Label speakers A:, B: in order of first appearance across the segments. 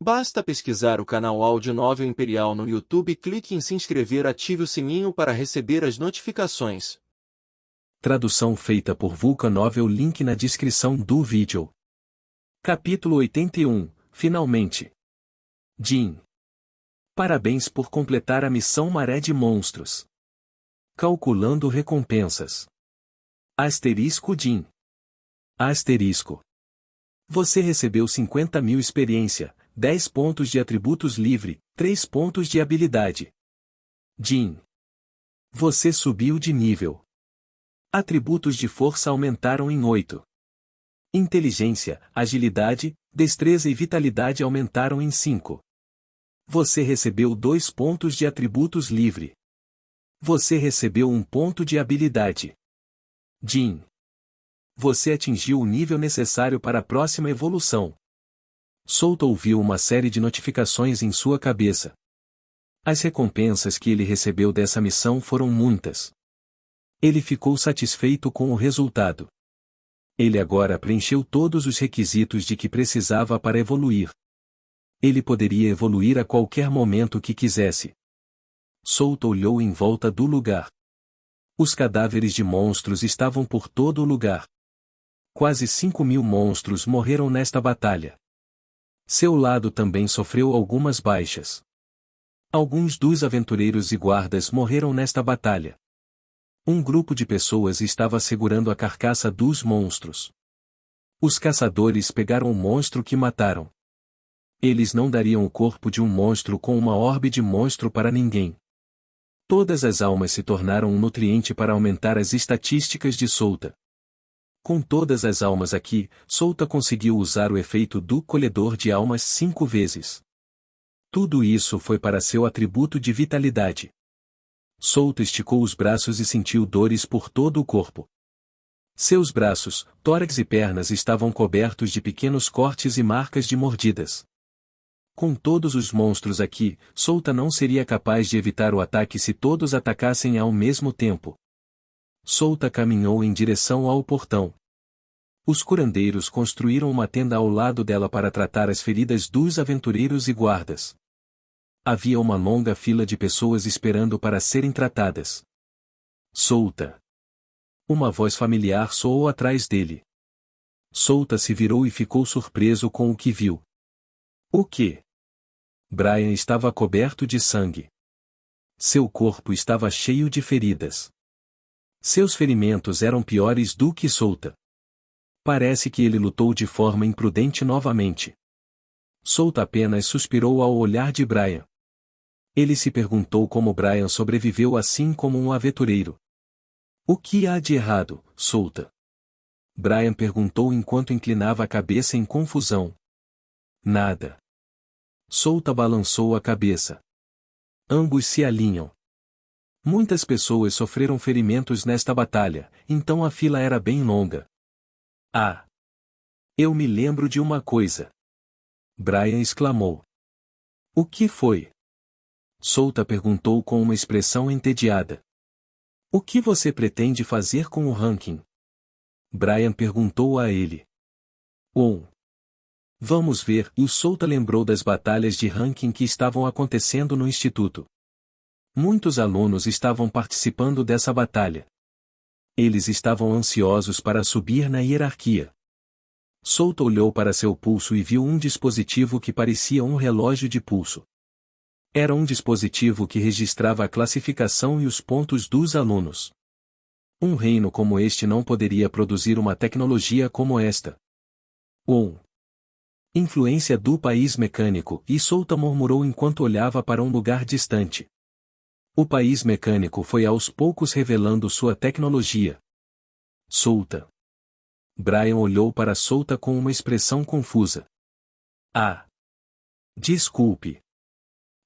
A: Basta pesquisar o canal Áudio Novel Imperial no YouTube, clique em se inscrever, ative o sininho para receber as notificações.
B: Tradução feita por Vulcan Novel, link na descrição do vídeo. Capítulo 81, Finalmente. Jin. Parabéns por completar a missão Maré de Monstros. Calculando recompensas. Asterisco Jin. Asterisco. Você recebeu 50.000 experiência, 10 pontos de atributos livre, 3 pontos de habilidade. Jin. Você subiu de nível. Atributos de força aumentaram em 8. Inteligência, agilidade, destreza e vitalidade aumentaram em 5. Você recebeu 2 pontos de atributos livre. Você recebeu 1 ponto de habilidade. Jin. Você atingiu o nível necessário para a próxima evolução. Souta ouviu uma série de notificações em sua cabeça. As recompensas que ele recebeu dessa missão foram muitas. Ele ficou satisfeito com o resultado. Ele agora preencheu todos os requisitos de que precisava para evoluir. Ele poderia evoluir a qualquer momento que quisesse. Souta olhou em volta do lugar. Os cadáveres de monstros estavam por todo o lugar. Quase 5.000 monstros morreram nesta batalha. Seu lado também sofreu algumas baixas. Alguns dos aventureiros e guardas morreram nesta batalha. Um grupo de pessoas estava segurando a carcaça dos monstros. Os caçadores pegaram o monstro que mataram. Eles não dariam o corpo de um monstro com uma orbe de monstro para ninguém. Todas as almas se tornaram um nutriente para aumentar as estatísticas de Souta. Com todas as almas aqui, Souta conseguiu usar o efeito do colhedor de almas 5 vezes. Tudo isso foi para seu atributo de vitalidade. Souta esticou os braços e sentiu dores por todo o corpo. Seus braços, tórax e pernas estavam cobertos de pequenos cortes e marcas de mordidas. Com todos os monstros aqui, Souta não seria capaz de evitar o ataque se todos atacassem ao mesmo tempo. Souta caminhou em direção ao portão. Os curandeiros construíram uma tenda ao lado dela para tratar as feridas dos aventureiros e guardas. Havia uma longa fila de pessoas esperando para serem tratadas. Souta. Uma voz familiar soou atrás dele. Souta se virou e ficou surpreso com o que viu. O quê? Brian estava coberto de sangue. Seu corpo estava cheio de feridas. Seus ferimentos eram piores do que Souta. Parece que ele lutou de forma imprudente novamente. Souta apenas suspirou ao olhar de Brian. Ele se perguntou como Brian sobreviveu assim como um aventureiro. O que há de errado, Souta? Brian perguntou enquanto inclinava a cabeça em confusão. Nada. Souta balançou a cabeça. Ambos se alinham. Muitas pessoas sofreram ferimentos nesta batalha, então a fila era bem longa. Ah! Eu me lembro de uma coisa. Brian exclamou. O que foi? Souta perguntou com uma expressão entediada. O que você pretende fazer com o ranking? Brian perguntou a ele. Vamos ver. E o Souta lembrou das batalhas de ranking que estavam acontecendo no instituto. Muitos alunos estavam participando dessa batalha. Eles estavam ansiosos para subir na hierarquia. Souta olhou para seu pulso e viu um dispositivo que parecia um relógio de pulso. Era um dispositivo que registrava a classificação e os pontos dos alunos. Um reino como este não poderia produzir uma tecnologia como esta. Influência do país mecânico, e Souta murmurou enquanto olhava para um lugar distante. O país mecânico foi aos poucos revelando sua tecnologia. Souta. Brian olhou para Souta com uma expressão confusa. Ah! Desculpe.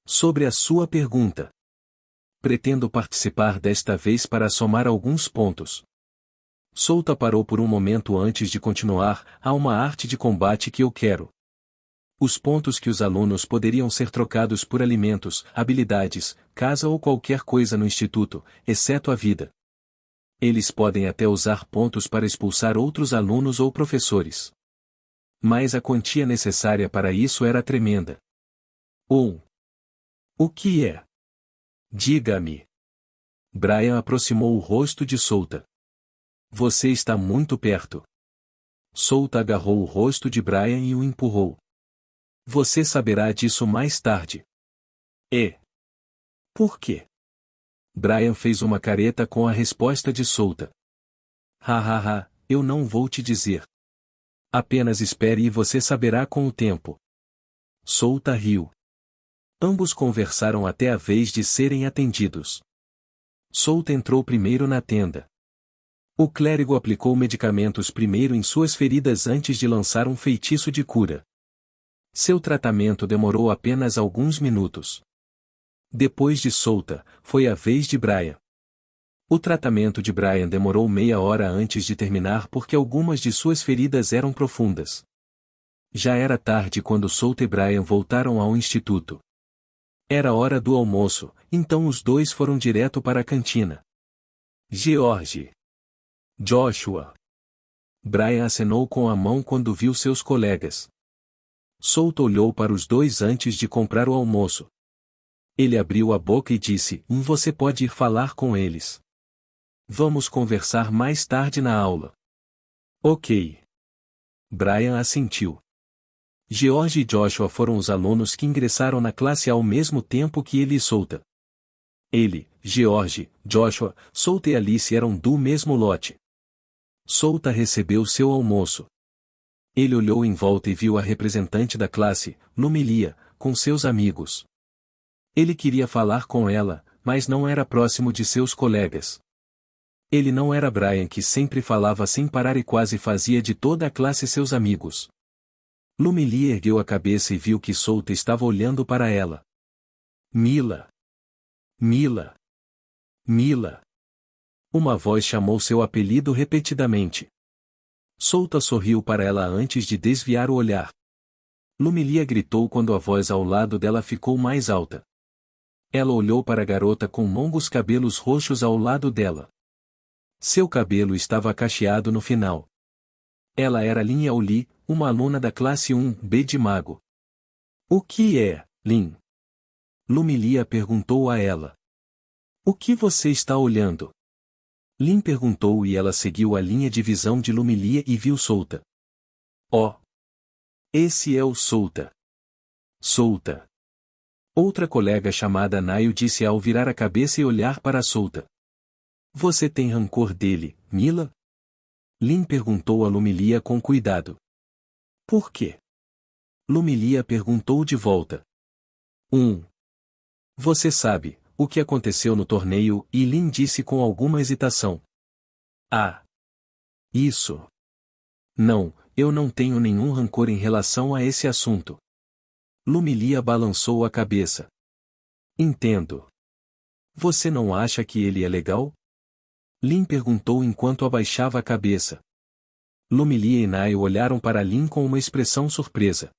B: Sobre a sua pergunta. Pretendo participar desta vez para somar alguns pontos. Souta parou por um momento antes de continuar. Há uma arte de combate que eu quero. Os pontos que os alunos poderiam ser trocados por alimentos, habilidades, casa ou qualquer coisa no instituto, exceto a vida. Eles podem até usar pontos para expulsar outros alunos ou professores. Mas a quantia necessária para isso era tremenda. O que é? Diga-me. Brian aproximou o rosto de Souta. Você está muito perto. Souta agarrou o rosto de Brian e o empurrou. Você saberá disso mais tarde. Por quê? Brian fez uma careta com a resposta de Souta. Hahaha, eu não vou te dizer. Apenas espere e você saberá com o tempo. Souta riu. Ambos conversaram até a vez de serem atendidos. Souta entrou primeiro na tenda. O clérigo aplicou medicamentos primeiro em suas feridas antes de lançar um feitiço de cura. Seu tratamento demorou apenas alguns minutos. Depois de Souta, foi a vez de Brian. O tratamento de Brian demorou meia hora antes de terminar porque algumas de suas feridas eram profundas. Já era tarde quando Souta e Brian voltaram ao instituto. Era hora do almoço, então os dois foram direto para a cantina. George. Joshua. Brian acenou com a mão quando viu seus colegas. Souta olhou para os dois antes de comprar o almoço. Ele abriu a boca e disse: Você pode ir falar com eles. Vamos conversar mais tarde na aula. Ok. Brian assentiu. George e Joshua foram os alunos que ingressaram na classe ao mesmo tempo que ele e Souta. Ele, George, Joshua, Souta e Alice eram do mesmo lote. Souta recebeu seu almoço. Ele olhou em volta e viu a representante da classe, Lumilia, com seus amigos. Ele queria falar com ela, mas não era próximo de seus colegas. Ele não era Brian que sempre falava sem parar e quase fazia de toda a classe seus amigos. Lumilia ergueu a cabeça e viu que Souta estava olhando para ela. Mila. Mila. Mila. Uma voz chamou seu apelido repetidamente. Souta sorriu para ela antes de desviar o olhar. Lumilia gritou quando a voz ao lado dela ficou mais alta. Ela olhou para a garota com longos cabelos roxos ao lado dela. Seu cabelo estava cacheado no final. Ela era Lin Yaoli, uma aluna da classe 1B de mago. O que é, Lin? Lumilia perguntou a ela. O que você está olhando? Lin perguntou e ela seguiu a linha de visão de Lumilia e viu Souta. Oh! Esse é o Souta. Souta. Outra colega chamada Nayo disse ao virar a cabeça e olhar para Souta. Você tem rancor dele, Mila? Lin perguntou a Lumilia com cuidado. Por quê? Lumilia perguntou de volta. Você sabe o que aconteceu no torneio, e Lin disse com alguma hesitação. Ah! Isso! Não, eu não tenho nenhum rancor em relação a esse assunto. Lumilia balançou a cabeça. Entendo. Você não acha que ele é legal? Lin perguntou enquanto abaixava a cabeça. Lumilia e Nayo olharam para Lin com uma expressão surpresa.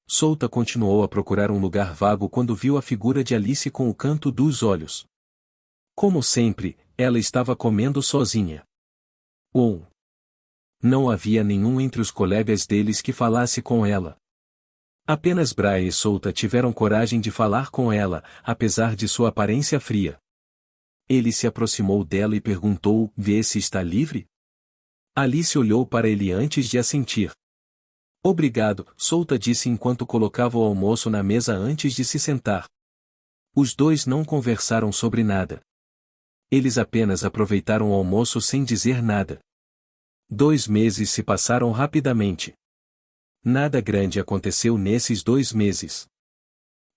B: Souta continuou a procurar um lugar vago quando viu a figura de Alice com o canto dos olhos. Como sempre, ela estava comendo sozinha. Não havia nenhum entre os colegas deles que falasse com ela. Apenas Brian e Souta tiveram coragem de falar com ela, apesar de sua aparência fria. Ele se aproximou dela e perguntou: Vê se está livre? Alice olhou para ele antes de assentir. Obrigado, Souta disse enquanto colocava o almoço na mesa antes de se sentar. Os dois não conversaram sobre nada. Eles apenas aproveitaram o almoço sem dizer nada. 2 meses se passaram rapidamente. Nada grande aconteceu nesses 2 meses.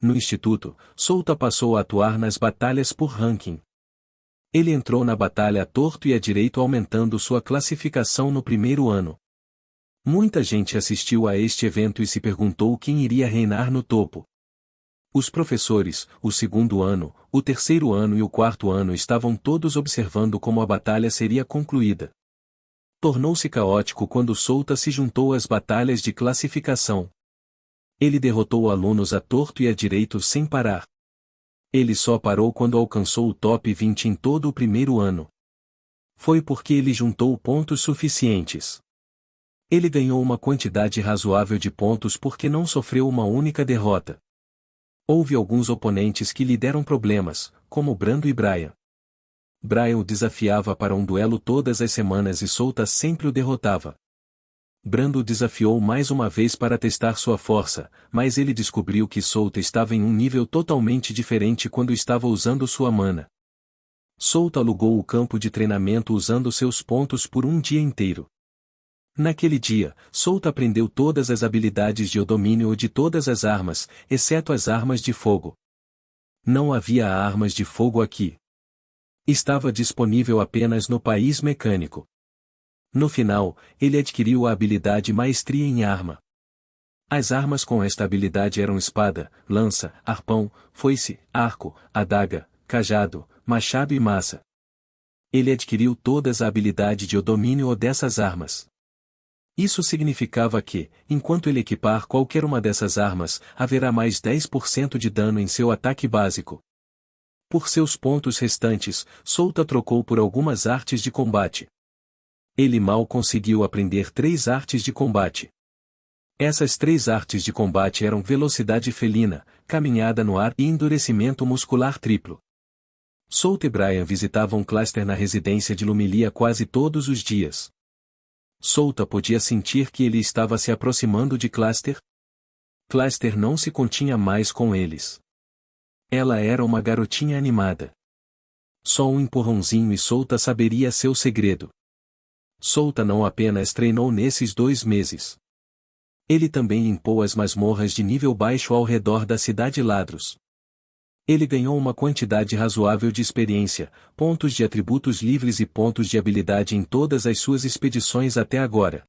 B: No instituto, Souta passou a atuar nas batalhas por ranking. Ele entrou na batalha à torto e à direito aumentando sua classificação no primeiro ano. Muita gente assistiu a este evento e se perguntou quem iria reinar no topo. Os professores, o segundo ano, o terceiro ano e o quarto ano estavam todos observando como a batalha seria concluída. Tornou-se caótico quando Souta se juntou às batalhas de classificação. Ele derrotou alunos à torto e à direito sem parar. Ele só parou quando alcançou o top 20 em todo o primeiro ano. Foi porque ele juntou pontos suficientes. Ele ganhou uma quantidade razoável de pontos porque não sofreu uma única derrota. Houve alguns oponentes que lhe deram problemas, como Brando e Brian. Brian o desafiava para um duelo todas as semanas e Souta sempre o derrotava. Brando o desafiou mais uma vez para testar sua força, mas ele descobriu que Souta estava em um nível totalmente diferente quando estava usando sua mana. Souta alugou o campo de treinamento usando seus pontos por um dia inteiro. Naquele dia, Souta aprendeu todas as habilidades de domínio de todas as armas, exceto as armas de fogo. Não havia armas de fogo aqui. Estava disponível apenas no país mecânico. No final, ele adquiriu a habilidade Maestria em Arma. As armas com esta habilidade eram espada, lança, arpão, foice, arco, adaga, cajado, machado e massa. Ele adquiriu todas a habilidade de domínio dessas armas. Isso significava que, enquanto ele equipar qualquer uma dessas armas, haverá mais 10% de dano em seu ataque básico. Por seus pontos restantes, Souta trocou por algumas artes de combate. Ele mal conseguiu aprender 3 artes de combate. Essas 3 artes de combate eram velocidade felina, caminhada no ar e endurecimento muscular triplo. Souta e Brian visitavam Cluster na residência de Lumilia quase todos os dias. Souta podia sentir que ele estava se aproximando de Cluster. Cluster não se continha mais com eles. Ela era uma garotinha animada. Só um empurrãozinho e Souta saberia seu segredo. Souta não apenas treinou nesses 2 meses. Ele também limpou as masmorras de nível baixo ao redor da cidade Ladros. Ele ganhou uma quantidade razoável de experiência, pontos de atributos livres e pontos de habilidade em todas as suas expedições até agora.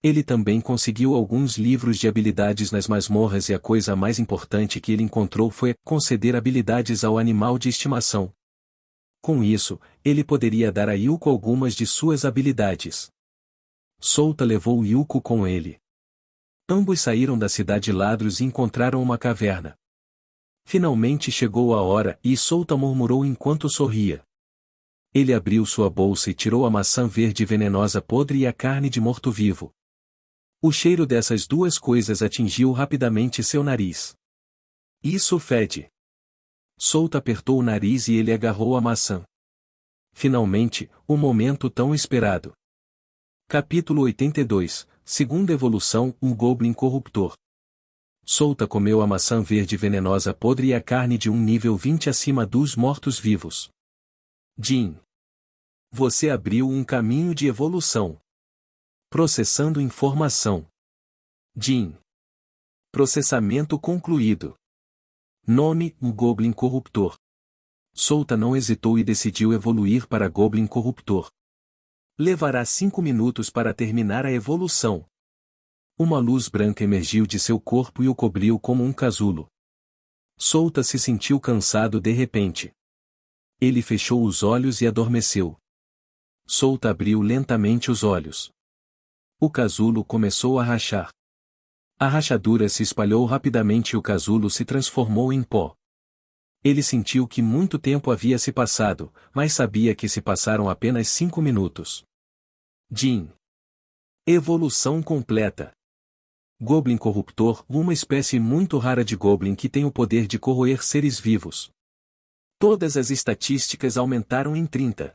B: Ele também conseguiu alguns livros de habilidades nas masmorras e a coisa mais importante que ele encontrou foi conceder habilidades ao animal de estimação. Com isso, ele poderia dar a Yuko algumas de suas habilidades. Souta levou Yuko com ele. Ambos saíram da cidade Ladros e encontraram uma caverna. Finalmente chegou a hora e Souta murmurou enquanto sorria. Ele abriu sua bolsa e tirou a maçã verde venenosa podre e a carne de morto-vivo. O cheiro dessas 2 coisas atingiu rapidamente seu nariz. Isso fede. Souta apertou o nariz e ele agarrou a maçã. Finalmente, o momento tão esperado. Capítulo 82, Segunda evolução, um Goblin corruptor. Souta comeu a maçã verde venenosa podre e a carne de um nível 20 acima dos mortos-vivos. Jin. Você abriu um caminho de evolução. Processando informação. Jin. Processamento concluído. Nome, um Goblin corruptor. Souta não hesitou e decidiu evoluir para Goblin corruptor. Levará 5 minutos para terminar a evolução. Uma luz branca emergiu de seu corpo e o cobriu como um casulo. Souta se sentiu cansado de repente. Ele fechou os olhos e adormeceu. Souta abriu lentamente os olhos. O casulo começou a rachar. A rachadura se espalhou rapidamente e o casulo se transformou em pó. Ele sentiu que muito tempo havia se passado, mas sabia que se passaram apenas 5 minutos. Jin. Evolução completa. Goblin corruptor, uma espécie muito rara de Goblin que tem o poder de corroer seres vivos. Todas as estatísticas aumentaram em 30.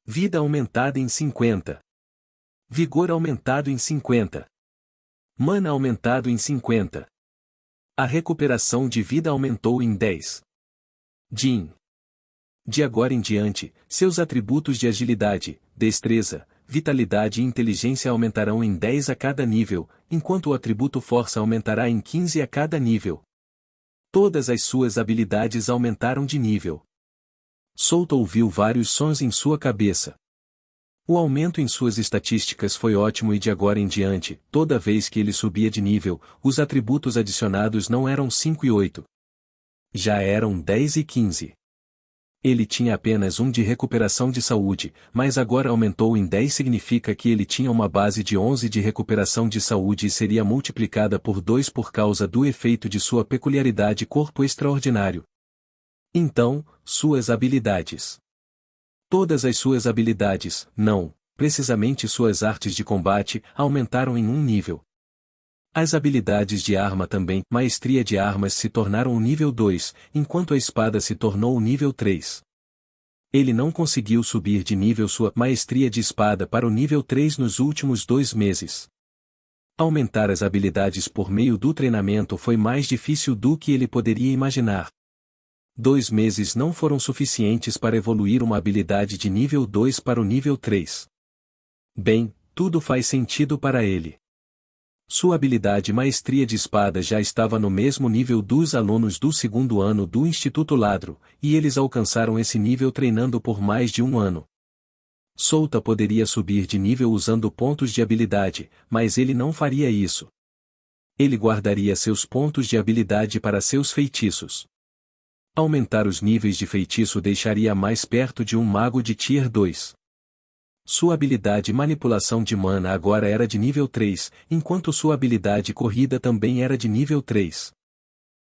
B: Vida aumentada em 50. Vigor aumentado em 50. Mana aumentado em 50. A recuperação de vida aumentou em 10. Jin. De agora em diante, seus atributos de agilidade, destreza, vitalidade e inteligência aumentarão em 10 a cada nível, enquanto o atributo força aumentará em 15 a cada nível. Todas as suas habilidades aumentaram de nível. Souta ouviu vários sons em sua cabeça. O aumento em suas estatísticas foi ótimo e de agora em diante, toda vez que ele subia de nível, os atributos adicionados não eram 5 e 8. Já eram 10 e 15. Ele tinha apenas um de recuperação de saúde, mas agora aumentou em 10 significa que ele tinha uma base de 11 de recuperação de saúde e seria multiplicada por 2 por causa do efeito de sua peculiaridade corpo extraordinário. Então, suas habilidades. Todas as suas habilidades, não, precisamente suas artes de combate, aumentaram em um nível. As habilidades de arma também, maestria de armas se tornaram o nível 2, enquanto a espada se tornou o nível 3. Ele não conseguiu subir de nível sua maestria de espada para o nível 3 nos últimos 2 meses. Aumentar as habilidades por meio do treinamento foi mais difícil do que ele poderia imaginar. 2 meses não foram suficientes para evoluir uma habilidade de nível 2 para o nível 3. Bem, tudo faz sentido para ele. Sua habilidade maestria de espada já estava no mesmo nível dos alunos do 2º ano do Instituto Ladro, e eles alcançaram esse nível treinando por mais de um ano. Souta poderia subir de nível usando pontos de habilidade, mas ele não faria isso. Ele guardaria seus pontos de habilidade para seus feitiços. Aumentar os níveis de feitiço deixaria mais perto de um mago de Tier 2. Sua habilidade manipulação de mana agora era de nível 3, enquanto sua habilidade corrida também era de nível 3.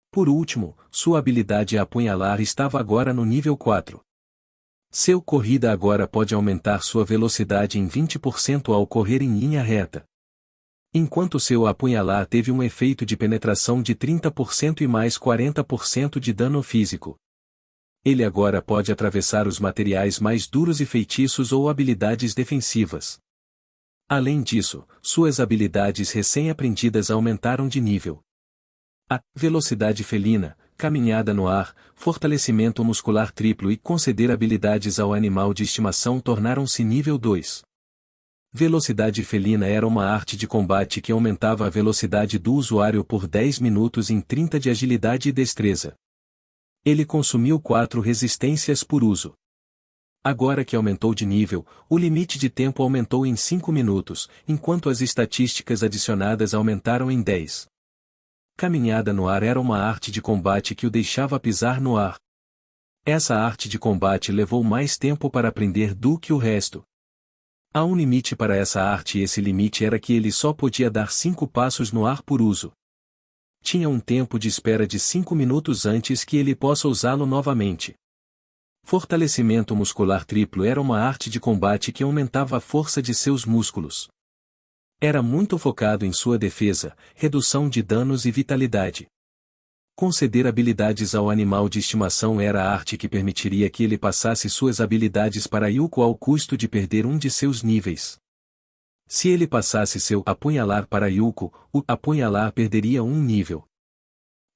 B: Por último, sua habilidade apunhalar estava agora no nível 4. Seu corrida agora pode aumentar sua velocidade em 20% ao correr em linha reta. Enquanto seu apunhalar teve um efeito de penetração de 30% e mais 40% de dano físico. Ele agora pode atravessar os materiais mais duros e feitiços ou habilidades defensivas. Além disso, suas habilidades recém-aprendidas aumentaram de nível. A velocidade felina, caminhada no ar, fortalecimento muscular triplo e conceder habilidades ao animal de estimação tornaram-se nível 2. Velocidade felina era uma arte de combate que aumentava a velocidade do usuário por 10 minutos em 30 de agilidade e destreza. Ele consumiu 4 resistências por uso. Agora que aumentou de nível, o limite de tempo aumentou em 5 minutos, enquanto as estatísticas adicionadas aumentaram em 10. Caminhada no ar era uma arte de combate que o deixava pisar no ar. Essa arte de combate levou mais tempo para aprender do que o resto. Há um limite para essa arte e esse limite era que ele só podia dar 5 passos no ar por uso. Tinha um tempo de espera de 5 minutos antes que ele possa usá-lo novamente. Fortalecimento muscular triplo era uma arte de combate que aumentava a força de seus músculos. Era muito focado em sua defesa, redução de danos e vitalidade. Conceder habilidades ao animal de estimação era a arte que permitiria que ele passasse suas habilidades para Yuko ao custo de perder um de seus níveis. Se ele passasse seu apunhalar para Yuko, o apunhalar perderia um nível.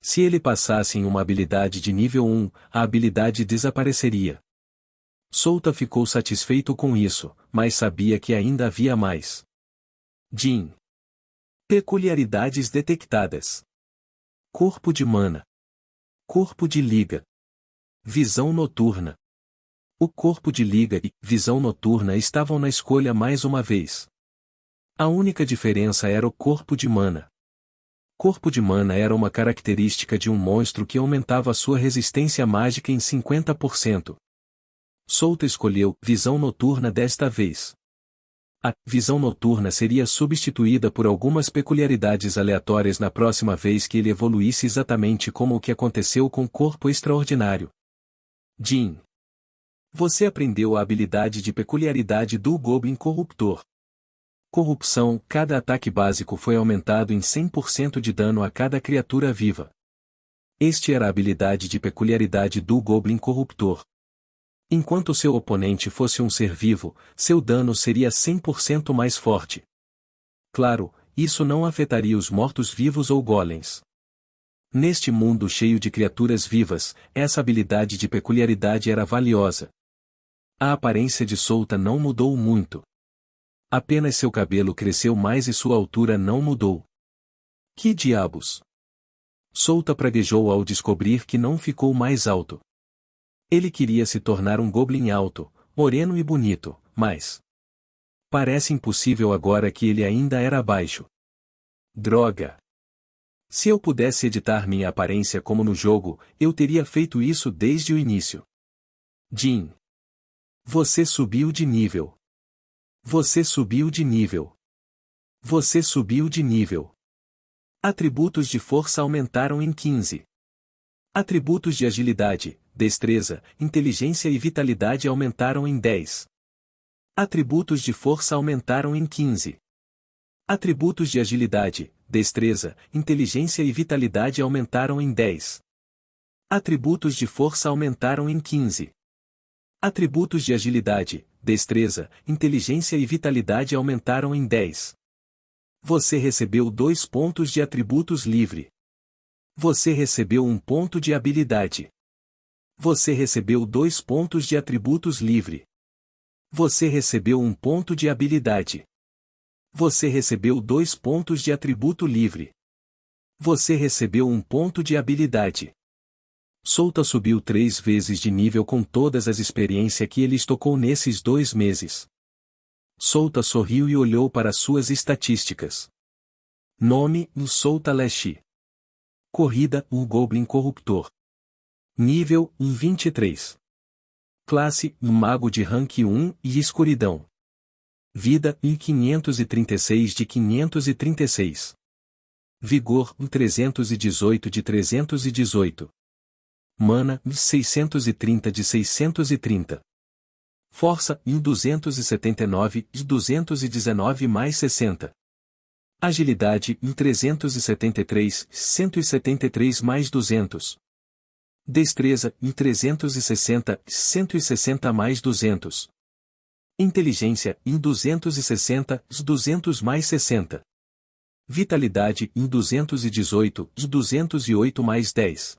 B: Se ele passasse em uma habilidade de nível 1, a habilidade desapareceria. Souta ficou satisfeito com isso, mas sabia que ainda havia mais. Jin. Peculiaridades detectadas. Corpo de mana. Corpo de liga. Visão noturna. O corpo de liga e visão noturna estavam na escolha mais uma vez. A única diferença era o corpo de mana. Corpo de mana era uma característica de um monstro que aumentava sua resistência mágica em 50%. Souta escolheu visão noturna desta vez. A visão noturna seria substituída por algumas peculiaridades aleatórias na próxima vez que ele evoluísse exatamente como o que aconteceu com o corpo extraordinário. Jin. Você aprendeu a habilidade de peculiaridade do Goblin Corruptor. Corrupção, cada ataque básico foi aumentado em 100% de dano a cada criatura viva. Este era a habilidade de peculiaridade do Goblin Corruptor. Enquanto seu oponente fosse um ser vivo, seu dano seria 100% mais forte. Claro, isso não afetaria os mortos-vivos ou golems. Neste mundo cheio de criaturas vivas, essa habilidade de peculiaridade era valiosa. A aparência de Souta não mudou muito. Apenas seu cabelo cresceu mais e sua altura não mudou. Que diabos? Souta praguejou ao descobrir que não ficou mais alto. Ele queria se tornar um goblin alto, moreno e bonito, mas parece impossível agora que ele ainda era baixo. Droga! Se eu pudesse editar minha aparência como no jogo, eu teria feito isso desde o início. Jin. Você subiu de nível. Você subiu de nível. Você subiu de nível. Atributos de força aumentaram em 15. Atributos de agilidade, destreza, inteligência e vitalidade aumentaram em 10. Atributos de força aumentaram em 15. Atributos de agilidade, destreza, inteligência e vitalidade aumentaram em 10. Atributos de força aumentaram em 15. Atributos de agilidade, destreza, inteligência e vitalidade aumentaram em 10. Você recebeu 2 pontos de atributos livre. Você recebeu 1 ponto de habilidade. Você recebeu 2 pontos de atributos livre. Você recebeu 1 ponto de habilidade. Você recebeu 2 pontos de atributo livre. Você recebeu 1 ponto de habilidade. Solta subiu 3 vezes de nível com todas as experiências que ele estocou nesses 2 meses. Solta sorriu e olhou para suas estatísticas. Nome: Solta Lashi. Corrida: Goblin Corruptor. Nível: 23. Classe: Mago de rank 1 e Escuridão. Vida: 536 de 536. Vigor: 318 de 318. Mana: 630 de 630. Força: 279 de 219 mais 60. Agilidade: 373, 173 mais 200. Destreza: 360, 160 mais 200. Inteligência: 260, 200 mais 60. Vitalidade: 218, 208 mais 10.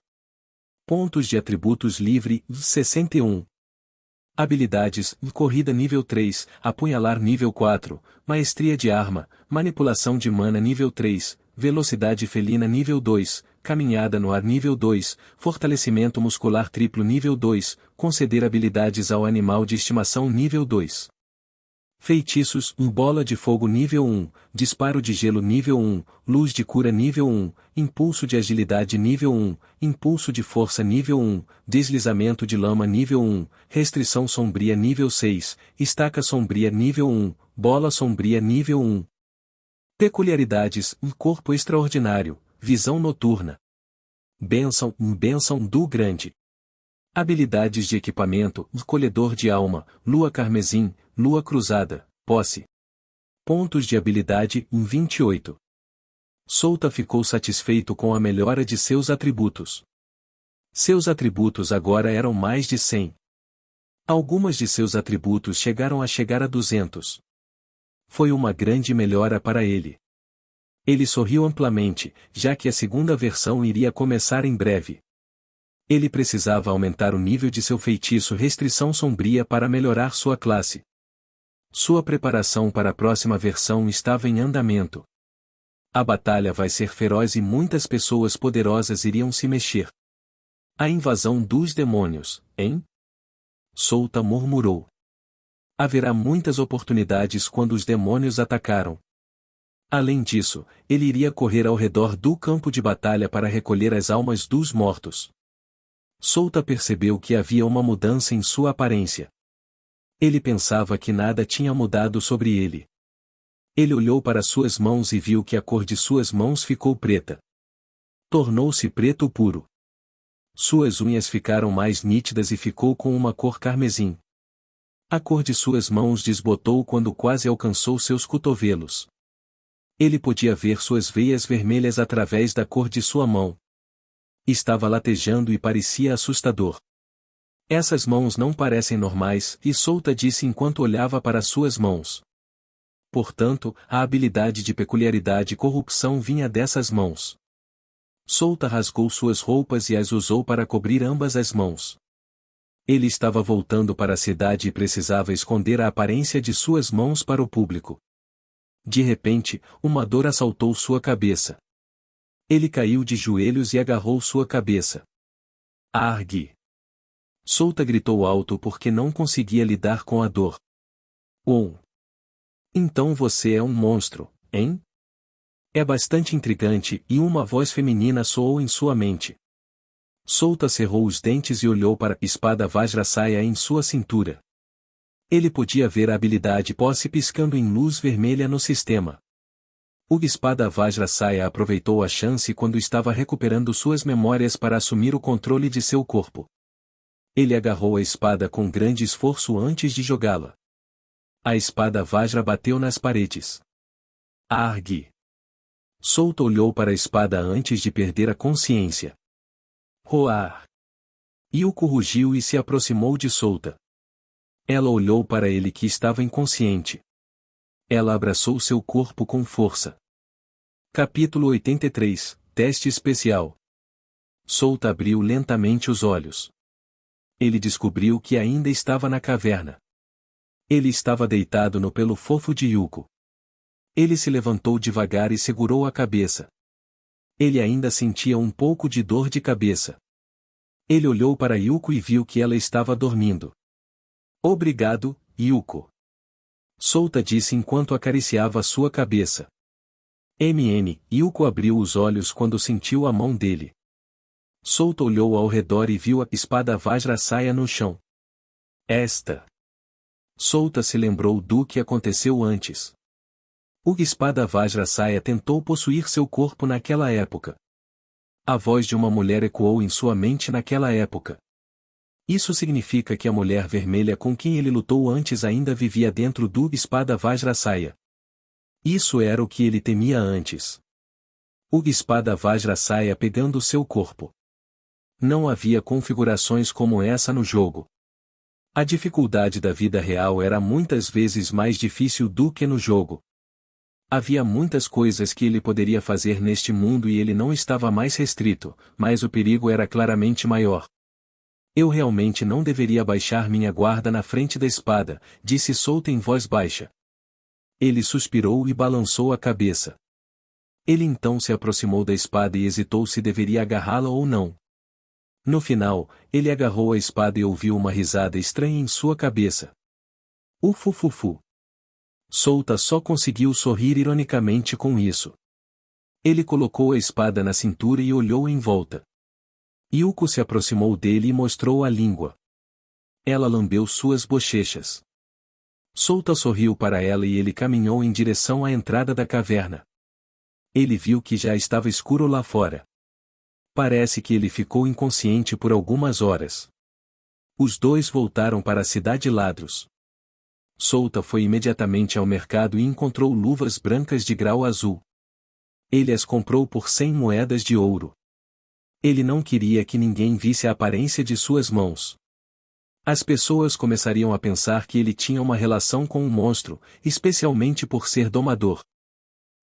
B: Pontos de atributos livre: 61. Habilidades: Corrida nível 3, Apunhalar nível 4, Maestria de arma, Manipulação de mana nível 3, Velocidade felina nível 2, Caminhada no ar nível 2, Fortalecimento muscular triplo nível 2, Conceder habilidades ao animal de estimação nível 2. Feitiços: Bola de fogo nível 1, Disparo de gelo nível 1, Luz de cura nível 1, Impulso de agilidade nível 1, Impulso de força nível 1, Deslizamento de lama nível 1, Restrição sombria nível 6, Estaca sombria nível 1, Bola sombria nível 1. Peculiaridades: Corpo extraordinário, Visão noturna. Bênção do grande. Habilidades de equipamento: Colhedor de alma, Lua carmesim, Lua cruzada, Posse. Pontos de habilidade: 28. Solta ficou satisfeito com a melhora de seus atributos. Seus atributos agora eram mais de 100. Algumas de seus atributos chegaram a 200. Foi uma grande melhora para ele. Ele sorriu amplamente, já que a segunda versão iria começar em breve. Ele precisava aumentar o nível de seu feitiço Restrição Sombria para melhorar sua classe. Sua preparação para a próxima versão estava em andamento. A batalha vai ser feroz e muitas pessoas poderosas iriam se mexer. A invasão dos demônios, hein? Solta murmurou. Haverá muitas oportunidades quando os demônios atacaram. Além disso, ele iria correr ao redor do campo de batalha para recolher as almas dos mortos. Solta percebeu que havia uma mudança em sua aparência. Ele pensava que nada tinha mudado sobre ele. Ele olhou para suas mãos e viu que a cor de suas mãos ficou preta. Tornou-se preto puro. Suas unhas ficaram mais nítidas e ficou com uma cor carmesim. A cor de suas mãos desbotou quando quase alcançou seus cotovelos. Ele podia ver suas veias vermelhas através da cor de sua mão. Estava latejando e parecia assustador. Essas mãos não parecem normais, e Solta disse enquanto olhava para suas mãos. Portanto, a habilidade de peculiaridade e corrupção vinha dessas mãos. Solta rasgou suas roupas e as usou para cobrir ambas as mãos. Ele estava voltando para a cidade e precisava esconder a aparência de suas mãos para o público. De repente, uma dor assaltou sua cabeça. Ele caiu de joelhos e agarrou sua cabeça. Argue! Solta gritou alto porque não conseguia lidar com a dor. Então você é um monstro, hein? É bastante intrigante, e uma voz feminina soou em sua mente. Solta cerrou os dentes e olhou para a espada Vajrasaya em sua cintura. Ele podia ver a habilidade Posse piscando em luz vermelha no sistema. O espada Vajrasaya aproveitou a chance quando estava recuperando suas memórias para assumir o controle de seu corpo. Ele agarrou a espada com grande esforço antes de jogá-la. A espada Vajra bateu nas paredes. Argue! Solta olhou para a espada antes de perder a consciência. Roar! Yuko rugiu e se aproximou de Solta. Ela olhou para ele que estava inconsciente. Ela abraçou seu corpo com força. Capítulo 83, Teste Especial. Solta abriu lentamente os olhos. Ele descobriu que ainda estava na caverna. Ele estava deitado no pelo fofo de Yuko. Ele se levantou devagar e segurou a cabeça. Ele ainda sentia um pouco de dor de cabeça. Ele olhou para Yuko e viu que ela estava dormindo. Obrigado, Yuko. Solta disse enquanto acariciava sua cabeça. Yuko abriu os olhos quando sentiu a mão dele. Solta olhou ao redor e viu a espada Vajrasaya no chão. Esta. Solta se lembrou do que aconteceu antes. O espada Vajrasaya tentou possuir seu corpo naquela época. A voz de uma mulher ecoou em sua mente naquela época. Isso significa que a mulher vermelha com quem ele lutou antes ainda vivia dentro do espada Vajrasaya. Isso era o que ele temia antes. O espada Vajrasaya pegando seu corpo. Não havia configurações como essa no jogo. A dificuldade da vida real era muitas vezes mais difícil do que no jogo. Havia muitas coisas que ele poderia fazer neste mundo e ele não estava mais restrito, mas o perigo era claramente maior. Eu realmente não deveria baixar minha guarda na frente da espada, disse Solta em voz baixa. Ele suspirou e balançou a cabeça. Ele então se aproximou da espada e hesitou se deveria agarrá-la ou não. No final, ele agarrou a espada e ouviu uma risada estranha em sua cabeça. Ufufufu. Solta só conseguiu sorrir ironicamente com isso. Ele colocou a espada na cintura e olhou em volta. Yuko se aproximou dele e mostrou a língua. Ela lambeu suas bochechas. Solta sorriu para ela e ele caminhou em direção à entrada da caverna. Ele viu que já estava escuro lá fora. Parece que ele ficou inconsciente por algumas horas. Os dois voltaram para a cidade Ladros. Solta foi imediatamente ao mercado e encontrou luvas brancas de grau azul. Ele as comprou por 100 moedas de ouro. Ele não queria que ninguém visse a aparência de suas mãos. As pessoas começariam a pensar que ele tinha uma relação com um monstro, especialmente por ser domador.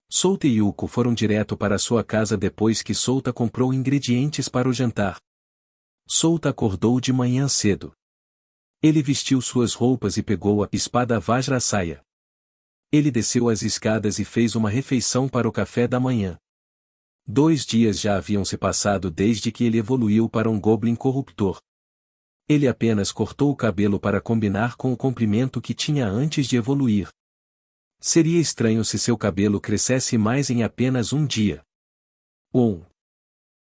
B: Solta e Yuko foram direto para sua casa depois que Solta comprou ingredientes para o jantar. Solta acordou de manhã cedo. Ele vestiu suas roupas e pegou a espada Vajrasaya. Ele desceu as escadas e fez uma refeição para o café da manhã. 2 dias já haviam se passado desde que ele evoluiu para um Goblin corruptor. Ele apenas cortou o cabelo para combinar com o comprimento que tinha antes de evoluir. Seria estranho se seu cabelo crescesse mais em apenas um dia.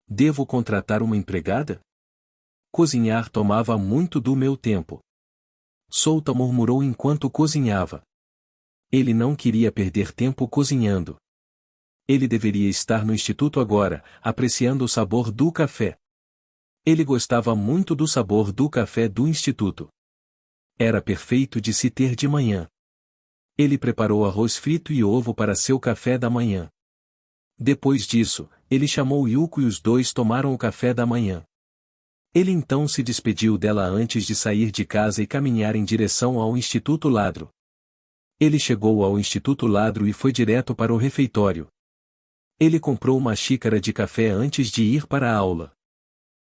B: Devo contratar uma empregada? Cozinhar tomava muito do meu tempo. Solta murmurou enquanto cozinhava. Ele não queria perder tempo cozinhando. Ele deveria estar no instituto agora, apreciando o sabor do café. Ele gostava muito do sabor do café do instituto. Era perfeito de se ter de manhã. Ele preparou arroz frito e ovo para seu café da manhã. Depois disso, ele chamou Yuko e os dois tomaram o café da manhã. Ele então se despediu dela antes de sair de casa e caminhar em direção ao Instituto Ladro. Ele chegou ao Instituto Ladro e foi direto para o refeitório. Ele comprou uma xícara de café antes de ir para a aula.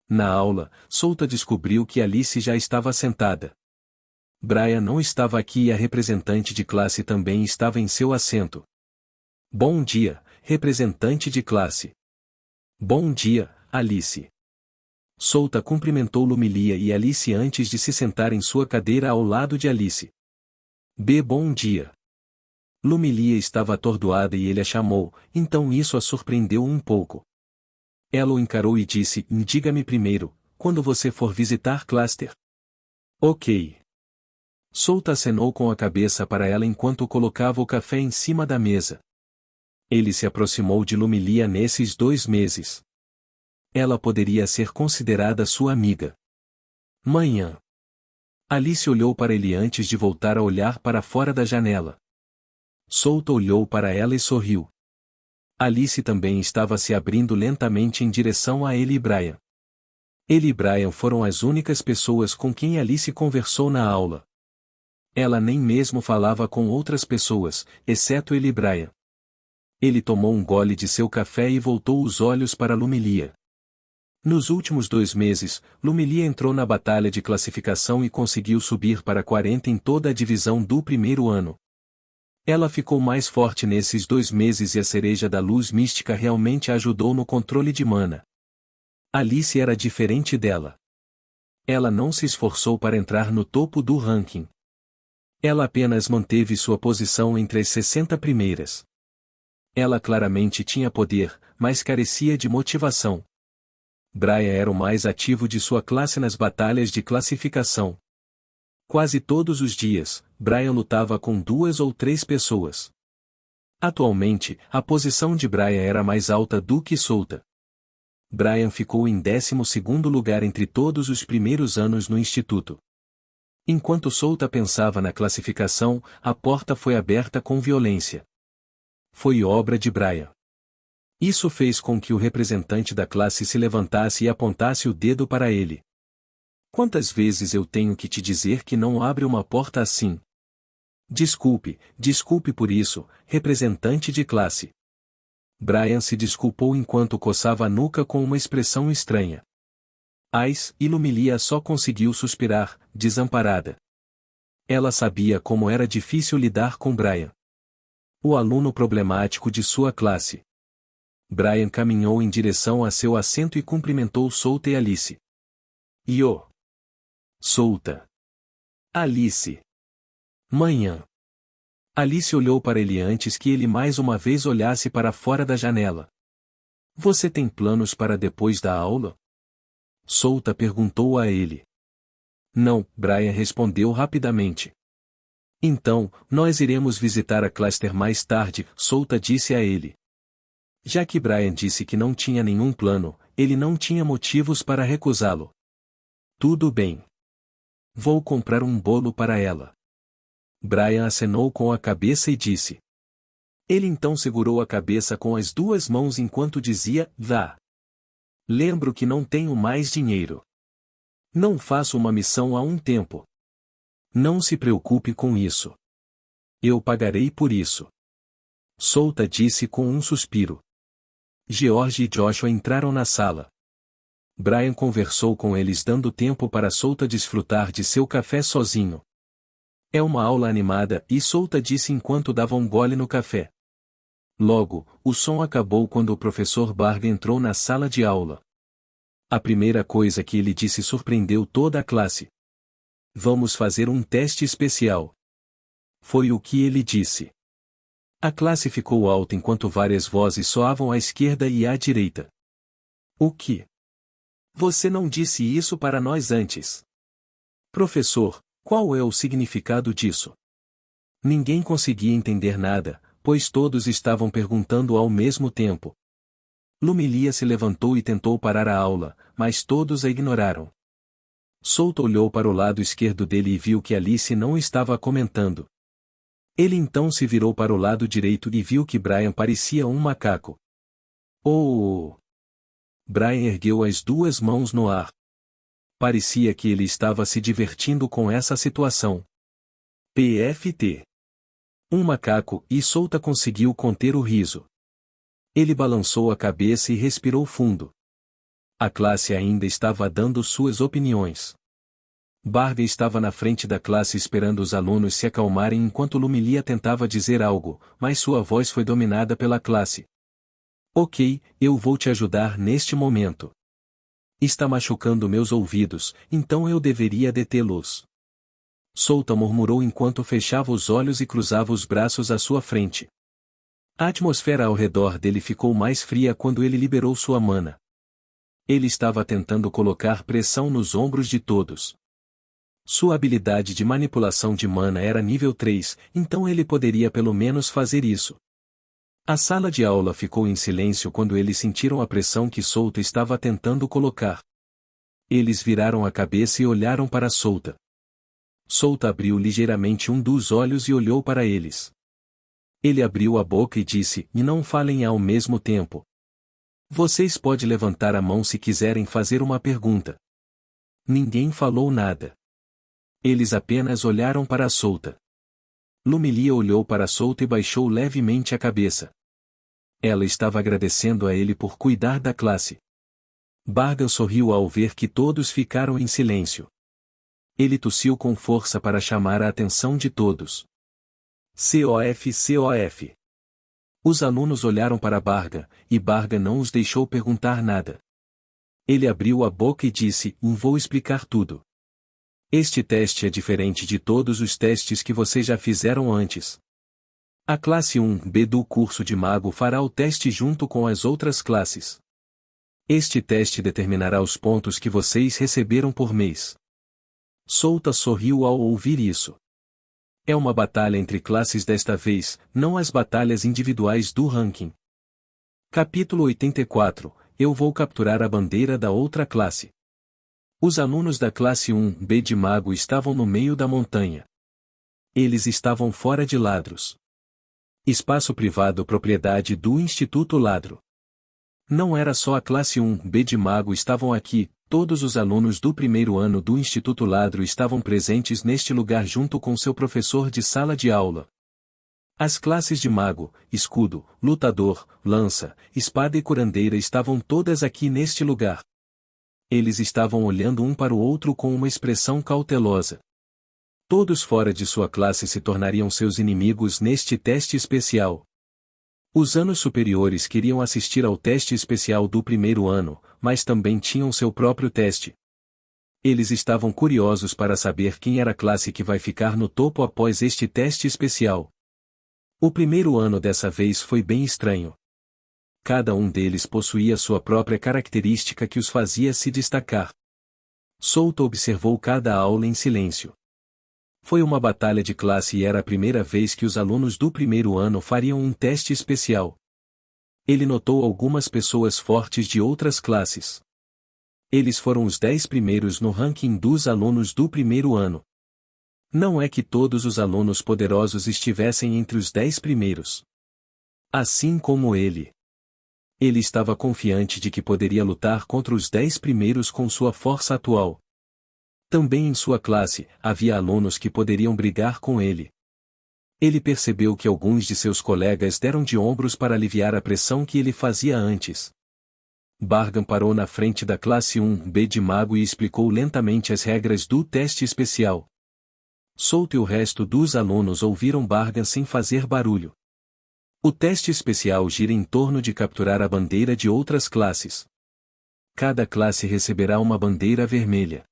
B: Na aula, Solta descobriu que Alice já estava sentada. Brian não estava aqui e a representante de classe também estava em seu assento. Bom dia, representante de classe. Bom dia, Alice. Solta cumprimentou Lumilia e Alice antes de se sentar em sua cadeira ao lado de Alice. Bom dia. Lumilia estava atordoada e ele a chamou, então isso a surpreendeu um pouco. Ela o encarou e disse: diga-me primeiro, quando você for visitar Cluster? Ok. Solta acenou com a cabeça para ela enquanto colocava o café em cima da mesa. Ele se aproximou de Lumilia nesses 2 meses. Ela poderia ser considerada sua amiga. Manhã. Alice olhou para ele antes de voltar a olhar para fora da janela. Solta olhou para ela e sorriu. Alice também estava se abrindo lentamente em direção a ele e Brian. Ele e Brian foram as únicas pessoas com quem Alice conversou na aula. Ela nem mesmo falava com outras pessoas, exceto ele e Brian. Ele tomou um gole de seu café e voltou os olhos para Lumelia. Nos últimos 2 meses, Lumelia entrou na batalha de classificação e conseguiu subir para 40 em toda a divisão do primeiro ano. Ela ficou mais forte nesses 2 meses e a cereja da luz mística realmente ajudou no controle de mana. Alice era diferente dela. Ela não se esforçou para entrar no topo do ranking. Ela apenas manteve sua posição entre as 60 primeiras. Ela claramente tinha poder, mas carecia de motivação. Brian era o mais ativo de sua classe nas batalhas de classificação. Quase todos os dias, Brian lutava com 2 ou 3 pessoas. Atualmente, a posição de Brian era mais alta do que Solta. Brian ficou em 12º lugar entre todos os primeiros anos no instituto. Enquanto Solta pensava na classificação, a porta foi aberta com violência. Foi obra de Brian. Isso fez com que o representante da classe se levantasse e apontasse o dedo para ele. Quantas vezes eu tenho que te dizer que não abre uma porta assim? Desculpe por isso, representante de classe. Brian se desculpou enquanto coçava a nuca com uma expressão estranha. E Lumelia só conseguiu suspirar, desamparada. Ela sabia como era difícil lidar com Brian. O aluno problemático de sua classe. Brian caminhou em direção a seu assento e cumprimentou Solta e Alice. Yo! Solta! Alice! Manhã! Alice olhou para ele antes que ele mais uma vez olhasse para fora da janela. Você tem planos para depois da aula? Solta perguntou a ele. Não, Brian respondeu rapidamente. Então, nós iremos visitar a Cluster mais tarde, Solta disse a ele. Já que Brian disse que não tinha nenhum plano, ele não tinha motivos para recusá-lo. Tudo bem. Vou comprar um bolo para ela. Brian acenou com a cabeça e disse. Ele então segurou a cabeça com as 2 mãos enquanto dizia, vá. Lembro que não tenho mais dinheiro. Não faço uma missão há um tempo. Não se preocupe com isso. Eu pagarei por isso. Solta disse com um suspiro. George e Joshua entraram na sala. Brian conversou com eles dando tempo para Solta desfrutar de seu café sozinho. É uma aula animada, e Solta disse enquanto dava um gole no café. Logo, o som acabou quando o professor Barg entrou na sala de aula. A primeira coisa que ele disse surpreendeu toda a classe. Vamos fazer um teste especial. Foi o que ele disse. A classe ficou alta enquanto várias vozes soavam à esquerda e à direita. O que? Você não disse isso para nós antes. Professor, qual é o significado disso? Ninguém conseguia entender nada, pois todos estavam perguntando ao mesmo tempo. Lumelia se levantou e tentou parar a aula, mas todos a ignoraram. Solta olhou para o lado esquerdo dele e viu que Alice não estava comentando. Ele então se virou para o lado direito e viu que Brian parecia um macaco. Oh! Brian ergueu as 2 mãos no ar. Parecia que ele estava se divertindo com essa situação. PFT. Um macaco, e Solta conseguiu conter o riso. Ele balançou a cabeça e respirou fundo. A classe ainda estava dando suas opiniões. Barga estava na frente da classe esperando os alunos se acalmarem enquanto Lumelia tentava dizer algo, mas sua voz foi dominada pela classe. Ok, eu vou te ajudar neste momento. Está machucando meus ouvidos, então eu deveria detê-los. Solta murmurou enquanto fechava os olhos e cruzava os braços à sua frente. A atmosfera ao redor dele ficou mais fria quando ele liberou sua mana. Ele estava tentando colocar pressão nos ombros de todos. Sua habilidade de manipulação de mana era nível 3, então ele poderia pelo menos fazer isso. A sala de aula ficou em silêncio quando eles sentiram a pressão que Solta estava tentando colocar. Eles viraram a cabeça e olharam para Solta. Solta abriu ligeiramente um dos olhos e olhou para eles. Ele abriu a boca e disse: "E não falem ao mesmo tempo. Vocês podem levantar a mão se quiserem fazer uma pergunta." Ninguém falou nada. Eles apenas olharam para a Solta. Lumilia olhou para a Solta e baixou levemente a cabeça. Ela estava agradecendo a ele por cuidar da classe. Bargan sorriu ao ver que todos ficaram em silêncio. Ele tossiu com força para chamar a atenção de todos. "COF, COF." Os alunos olharam para Bargan, e Bargan não os deixou perguntar nada. Ele abriu a boca e disse: Vou explicar tudo. Este teste é diferente de todos os testes que vocês já fizeram antes. A classe 1B do curso de mago fará o teste junto com as outras classes. Este teste determinará os pontos que vocês receberam por mês." Solta sorriu ao ouvir isso. É uma batalha entre classes desta vez, não as batalhas individuais do ranking. Capítulo 84 – Eu vou capturar a bandeira da outra classe. Os alunos da classe 1B de mago estavam no meio da montanha. Eles estavam fora de Ladros. Espaço privado propriedade do Instituto Ladro. Não era só a classe 1B de mago estavam aqui, todos os alunos do primeiro ano do Instituto Ladro estavam presentes neste lugar junto com seu professor de sala de aula. As classes de mago, escudo, lutador, lança, espada e curandeira estavam todas aqui neste lugar. Eles estavam olhando um para o outro com uma expressão cautelosa. Todos fora de sua classe se tornariam seus inimigos neste teste especial. Os anos superiores queriam assistir ao teste especial do primeiro ano, mas também tinham seu próprio teste. Eles estavam curiosos para saber quem era a classe que vai ficar no topo após este teste especial. O primeiro ano dessa vez foi bem estranho. Cada um deles possuía sua própria característica que os fazia se destacar. Solta observou cada aula em silêncio. Foi uma batalha de classe e era a primeira vez que os alunos do primeiro ano fariam um teste especial. Ele notou algumas pessoas fortes de outras classes. Eles foram os 10 primeiros no ranking dos alunos do primeiro ano. Não é que todos os alunos poderosos estivessem entre os 10 primeiros. Assim como ele. Ele estava confiante de que poderia lutar contra os 10 primeiros com sua força atual. Também em sua classe, havia alunos que poderiam brigar com ele. Ele percebeu que alguns de seus colegas deram de ombros para aliviar a pressão que ele fazia antes. Bargan parou na frente da classe 1B de mago e explicou lentamente as regras do teste especial. Solto e o resto dos alunos ouviram Bargan sem fazer barulho. O teste especial gira em torno de capturar a bandeira de outras classes. Cada classe receberá uma bandeira vermelha.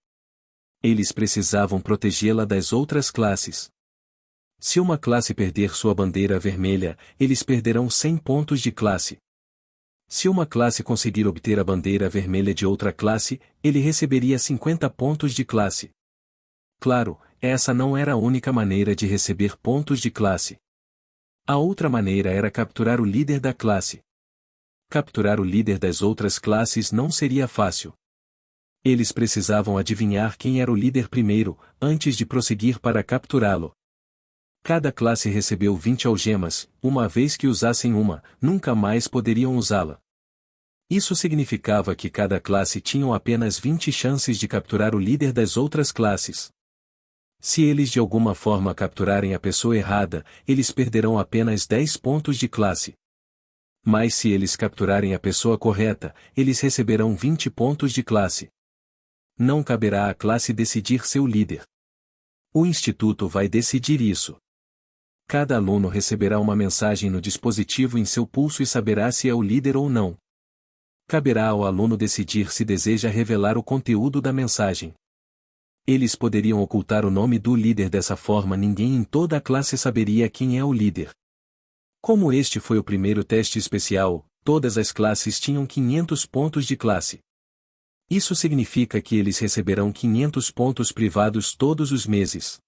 B: Eles precisavam protegê-la das outras classes. Se uma classe perder sua bandeira vermelha, eles perderão 100 pontos de classe. Se uma classe conseguir obter a bandeira vermelha de outra classe, ele receberia 50 pontos de classe. Claro, essa não era a única maneira de receber pontos de classe. A outra maneira era capturar o líder da classe. Capturar o líder das outras classes não seria fácil. Eles precisavam adivinhar quem era o líder primeiro, antes de prosseguir para capturá-lo. Cada classe recebeu 20 algemas, uma vez que usassem uma, nunca mais poderiam usá-la. Isso significava que cada classe tinha apenas 20 chances de capturar o líder das outras classes. Se eles de alguma forma capturarem a pessoa errada, eles perderão apenas 10 pontos de classe. Mas se eles capturarem a pessoa correta, eles receberão 20 pontos de classe. Não caberá à classe decidir seu líder. O instituto vai decidir isso. Cada aluno receberá uma mensagem no dispositivo em seu pulso e saberá se é o líder ou não. Caberá ao aluno decidir se deseja revelar o conteúdo da mensagem. Eles poderiam ocultar o nome do líder, dessa forma ninguém em toda a classe saberia quem é o líder. Como este foi o primeiro teste especial, todas as classes tinham 500 pontos de classe. Isso significa que eles receberão 500 pontos privados todos os meses.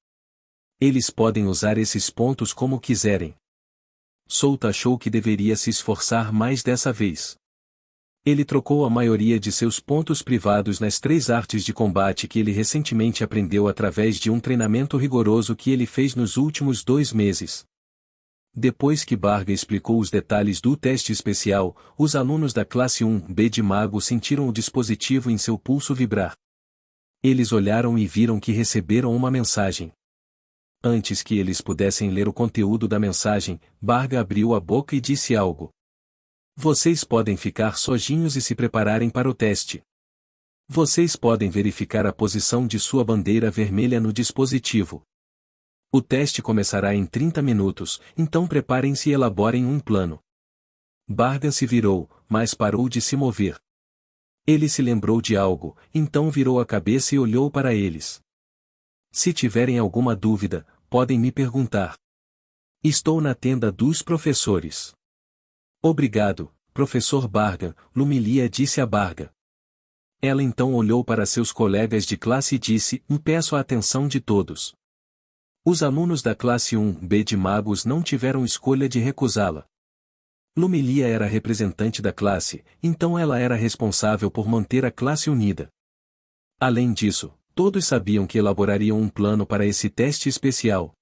B: Eles podem usar esses pontos como quiserem. Solta achou que deveria se esforçar mais dessa vez. Ele trocou a maioria de seus pontos privados nas 3 artes de combate que ele recentemente aprendeu através de um treinamento rigoroso que ele fez nos últimos 2 meses. Depois que Barga explicou os detalhes do teste especial, os alunos da classe 1B de mago sentiram o dispositivo em seu pulso vibrar. Eles olharam e viram que receberam uma mensagem. Antes que eles pudessem ler o conteúdo da mensagem, Barga abriu a boca e disse algo. Vocês podem ficar sozinhos e se prepararem para o teste. Vocês podem verificar a posição de sua bandeira vermelha no dispositivo. O teste começará em 30 minutos, então preparem-se e elaborem um plano. Barga se virou, mas parou de se mover. Ele se lembrou de algo, então virou a cabeça e olhou para eles. Se tiverem alguma dúvida, podem me perguntar. Estou na tenda dos professores. Obrigado, professor Barga, Lumilia disse a Barga. Ela então olhou para seus colegas de classe e disse, peço a atenção de todos. Os alunos da classe 1B de magos não tiveram escolha de recusá-la. Lumilia era a representante da classe, então ela era responsável por manter a classe unida. Além disso, todos sabiam que elaborariam um plano para esse teste especial.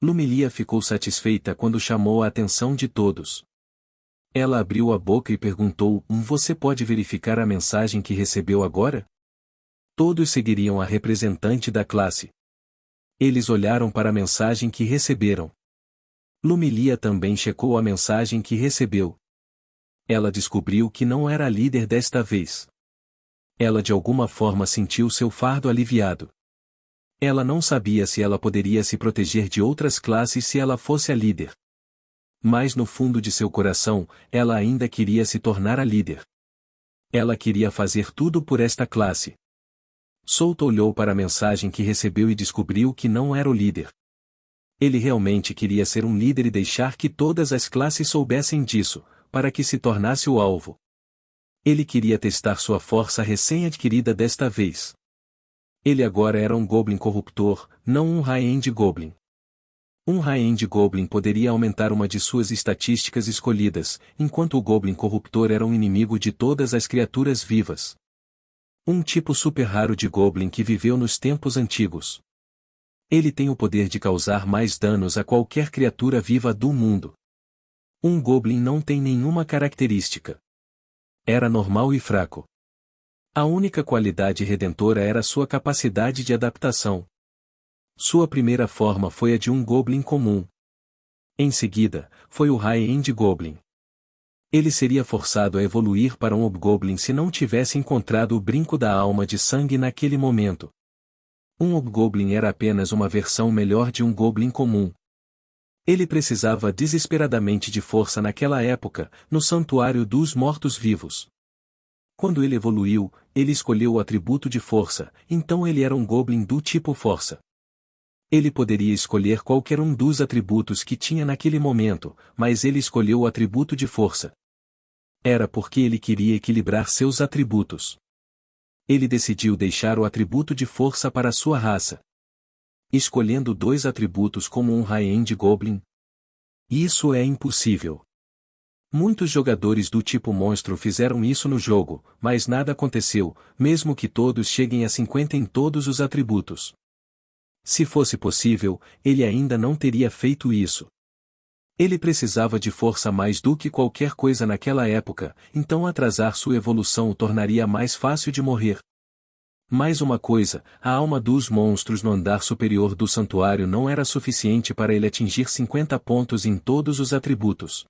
B: Lumilia ficou satisfeita quando chamou a atenção de todos. Ela abriu a boca e perguntou, você pode verificar a mensagem que recebeu agora? Todos seguiriam a representante da classe. Eles olharam para a mensagem que receberam. Lumilia também checou a mensagem que recebeu. Ela descobriu que não era a líder desta vez. Ela de alguma forma sentiu seu fardo aliviado. Ela não sabia se ela poderia se proteger de outras classes se ela fosse a líder. Mas no fundo de seu coração, ela ainda queria se tornar a líder. Ela queria fazer tudo por esta classe. Souto olhou para a mensagem que recebeu e descobriu que não era o líder. Ele realmente queria ser um líder e deixar que todas as classes soubessem disso, para que se tornasse o alvo. Ele queria testar sua força recém-adquirida desta vez. Ele agora era um Goblin corruptor, não um High-End Goblin. Um High-End Goblin poderia aumentar uma de suas estatísticas escolhidas, enquanto o Goblin corruptor era um inimigo de todas as criaturas vivas. Um tipo super raro de Goblin que viveu nos tempos antigos. Ele tem o poder de causar mais danos a qualquer criatura viva do mundo. Um Goblin não tem nenhuma característica. Era normal e fraco. A única qualidade redentora era sua capacidade de adaptação. Sua primeira forma foi a de um Goblin comum. Em seguida, foi o High-End Goblin. Ele seria forçado a evoluir para um Hobgoblin se não tivesse encontrado o brinco da alma de sangue naquele momento. Um Hobgoblin era apenas uma versão melhor de um Goblin comum. Ele precisava desesperadamente de força naquela época, no Santuário dos Mortos-Vivos. Quando ele evoluiu, ele escolheu o atributo de força, então ele era um Goblin do tipo força. Ele poderia escolher qualquer um dos atributos que tinha naquele momento, mas ele escolheu o atributo de força. Era porque ele queria equilibrar seus atributos. Ele decidiu deixar o atributo de força para sua raça. Escolhendo 2 atributos como um High-End Goblin. Isso é impossível. Muitos jogadores do tipo monstro fizeram isso no jogo, mas nada aconteceu, mesmo que todos cheguem a 50 em todos os atributos. Se fosse possível, ele ainda não teria feito isso. Ele precisava de força mais do que qualquer coisa naquela época, então atrasar sua evolução o tornaria mais fácil de morrer. Mais uma coisa, a alma dos monstros no andar superior do santuário não era suficiente para ele atingir 50 pontos em todos os atributos.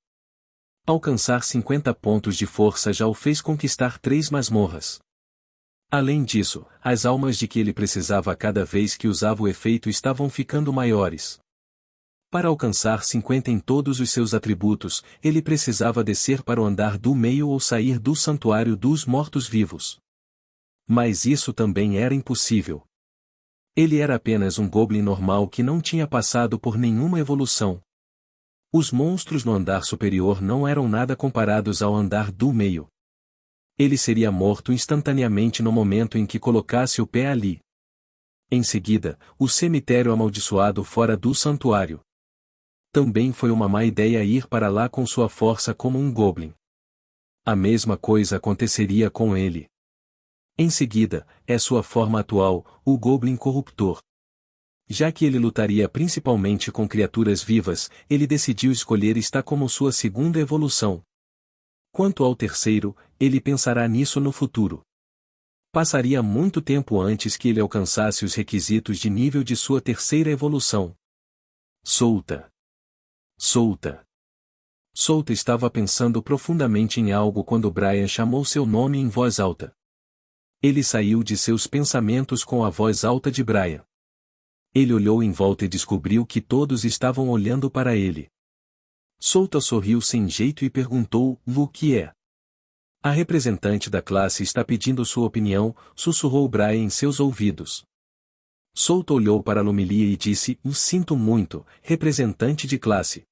B: Alcançar 50 pontos de força já o fez conquistar 3 masmorras. Além disso, as almas de que ele precisava a cada vez que usava o efeito estavam ficando maiores. Para alcançar 50 em todos os seus atributos, ele precisava descer para o andar do meio ou sair do santuário dos mortos-vivos. Mas isso também era impossível. Ele era apenas um Goblin normal que não tinha passado por nenhuma evolução. Os monstros no andar superior não eram nada comparados ao andar do meio. Ele seria morto instantaneamente no momento em que colocasse o pé ali. Em seguida, o cemitério amaldiçoado fora do santuário. Também foi uma má ideia ir para lá com sua força como um Goblin. A mesma coisa aconteceria com ele. Em seguida, é sua forma atual, o Goblin Corruptor. Já que ele lutaria principalmente com criaturas vivas, ele decidiu escolher esta como sua segunda evolução. Quanto ao terceiro, ele pensará nisso no futuro. Passaria muito tempo antes que ele alcançasse os requisitos de nível de sua terceira evolução. Solta. Solta. Solta estava pensando profundamente em algo quando Brian chamou seu nome em voz alta. Ele saiu de seus pensamentos com a voz alta de Brian. Ele olhou em volta e descobriu que todos estavam olhando para ele. Solta sorriu sem jeito e perguntou: "O que é?" "A representante da classe está pedindo sua opinião", sussurrou Brian em seus ouvidos. Solta olhou para Lumilia e disse: "Sinto muito, representante de classe.